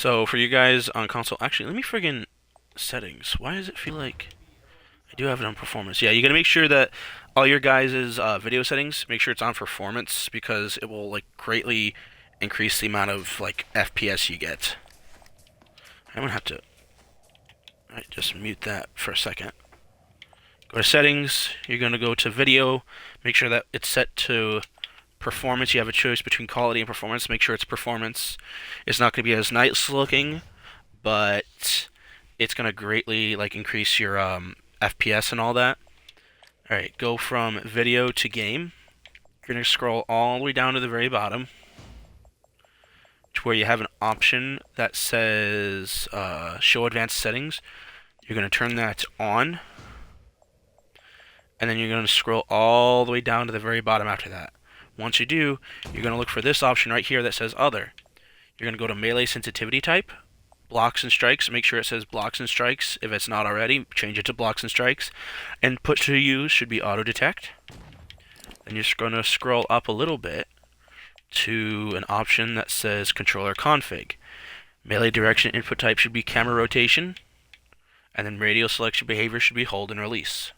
So for you guys on console, actually, let me friggin' settings. Why does it feel like I do have it on performance? Yeah, you gotta make sure that all your guys' video settings, make sure it's on performance because it will like greatly increase the amount of like FPS you get. I'm gonna have to just mute that for a second. Go to settings. You're gonna go to video. Make sure that it's set to performance. You have a choice between quality and performance. Make sure it's performance. It's not gonna be as nice looking, but it's gonna greatly like increase your FPS and all that. All right, go from video to game. You're gonna scroll all the way down to the very bottom, to where you have an option that says show advanced settings. You're gonna turn that on, and then you're gonna scroll all the way down to the very bottom after that. Once you do, you're gonna look for this option right here that says other. You're gonna go to melee sensitivity type. Blocks and strikes, make sure it says blocks and strikes. If it's not already, change it to blocks and strikes. And put to use should be auto detect. Then you're just going to scroll up a little bit to an option that says controller config. Melee direction input type should be camera rotation. And then radio selection behavior should be hold and release.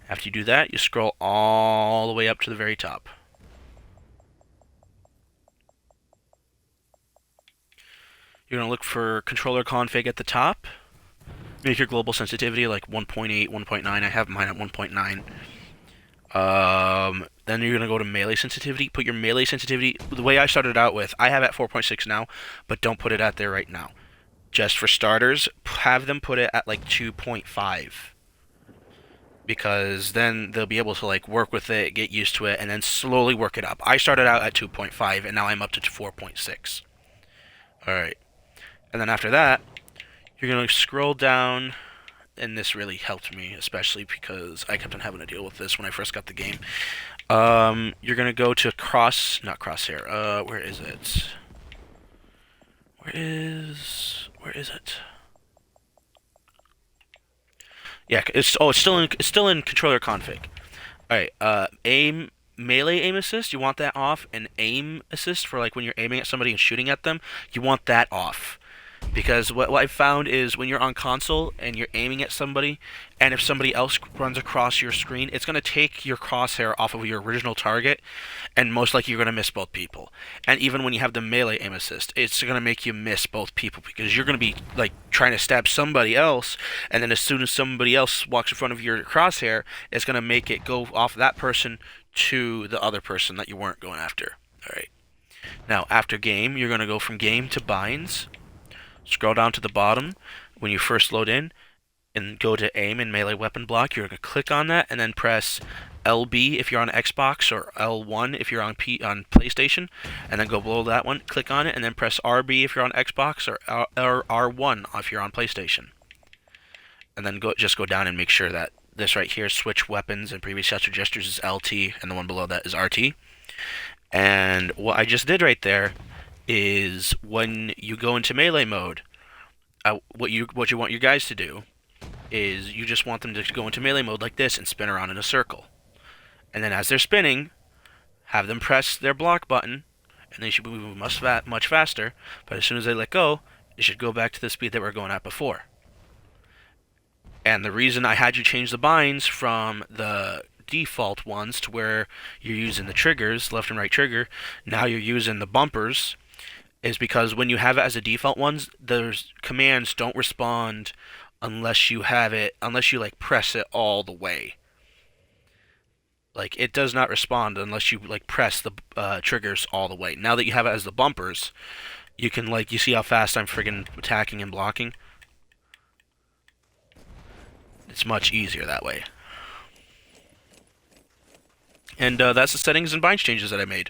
After you do that, you scroll all the way up to the very top. You're going to look for controller config at the top. Make your global sensitivity like 1.8, 1.9. I have mine at 1.9. Then you're going to go to melee sensitivity. Put your melee sensitivity, the way I started out with, I have at 4.6 now, but don't put it at there right now. Just for starters, have them put it at like 2.5. Because then they'll be able to like work with it, get used to it, and then slowly work it up. I started out at 2.5, and now I'm up to 4.6. Alright. And then after that, you're going to scroll down, and this really helped me, especially because I kept on having to deal with this when I first got the game. You're going to go to not crosshair, where is it? Where is it? Yeah, it's still in controller config. Alright, melee aim assist, you want that off, and aim assist for like when you're aiming at somebody and shooting at them, you want that off. Because what I've found is when you're on console and you're aiming at somebody, and if somebody else runs across your screen, it's going to take your crosshair off of your original target, and most likely you're going to miss both people. And even when you have the melee aim assist, it's going to make you miss both people because you're going to be like trying to stab somebody else, and then as soon as somebody else walks in front of your crosshair, it's going to make it go off that person to the other person that you weren't going after. All right. Now after game, you're going to go from game to binds. Scroll down to the bottom when you first load in and go to aim and melee weapon block. You're going to click on that and then press LB if you're on Xbox or L1 if you're on PlayStation, and then go below that one, click on it, and then press RB if you're on Xbox or R1 if you're on PlayStation. And then just go down and make sure that this right here, switch weapons and previous shots or gestures, is LT, and the one below that is RT. And what I just did right there is when you go into melee mode, what you want your guys to do is you just want them to go into melee mode like this and spin around in a circle. And then as they're spinning, have them press their block button, and they should be moving much faster. But as soon as they let go, it should go back to the speed that we're going at before. And the reason I had you change the binds from the default ones to where you're using the triggers, left and right trigger, now you're using the bumpers, is because when you have it as a default ones, the commands don't respond unless you like press it all the way. Like it does not respond unless you like press the triggers all the way. Now that you have it as the bumpers, you can you see how fast I'm friggin' attacking and blocking. It's much easier that way. And that's the settings and binds changes that I made.